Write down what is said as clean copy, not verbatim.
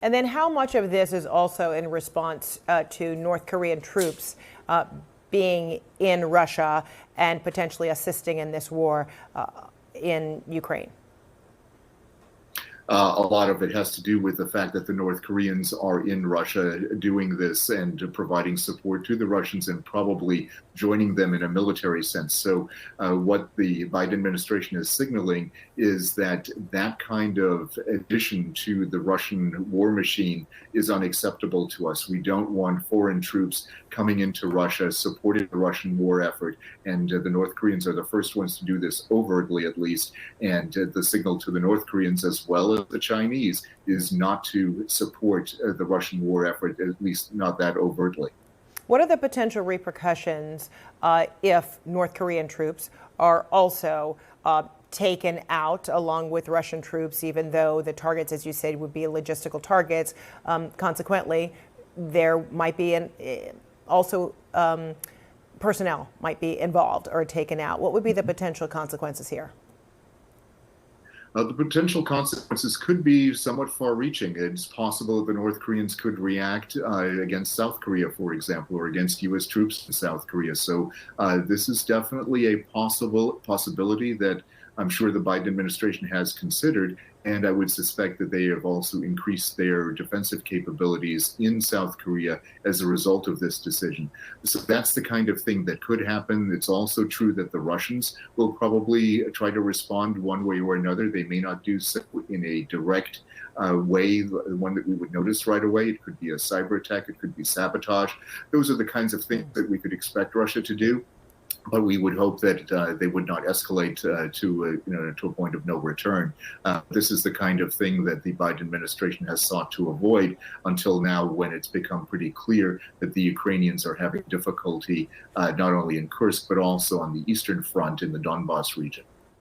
And then how much of this is also in response to North Korean troops being in Russia and potentially assisting in this war in Ukraine? A lot of it has to do with the fact that the North Koreans are in Russia doing this and providing support to the Russians and probably joining them in a military sense. So what the Biden administration is signaling is that that kind of addition to the Russian war machine is unacceptable to us. We don't want foreign troops coming into Russia, supporting the Russian war effort. And the North Koreans are the first ones to do this overtly, at least. And the signal to the North Koreans, as well as the Chinese, is not to support the Russian war effort, at least not that overtly. What are the potential repercussions if North Korean troops are also taken out along with Russian troops, even though the targets, as you said, would be logistical targets? Consequently, there might be also personnel might be involved or taken out. What would be the potential consequences here? The potential consequences could be somewhat far-reaching. It's possible that the North Koreans could react against South Korea, for example, or against U.S. troops in South Korea. So this is definitely a possibility that I'm sure the Biden administration has considered, and I would suspect that they have also increased their defensive capabilities in South Korea as a result of this decision. So that's the kind of thing that could happen. It's also true that the Russians will probably try to respond one way or another. They may not do so in a direct way, one that we would notice right away. It could be a cyber attack, it could be sabotage. Those are the kinds of things that we could expect Russia to do. But we would hope that they would not escalate to a point of no return. This is the kind of thing that the Biden administration has sought to avoid until now, when it's become pretty clear that the Ukrainians are having difficulty not only in Kursk but also on the eastern front in the Donbas region.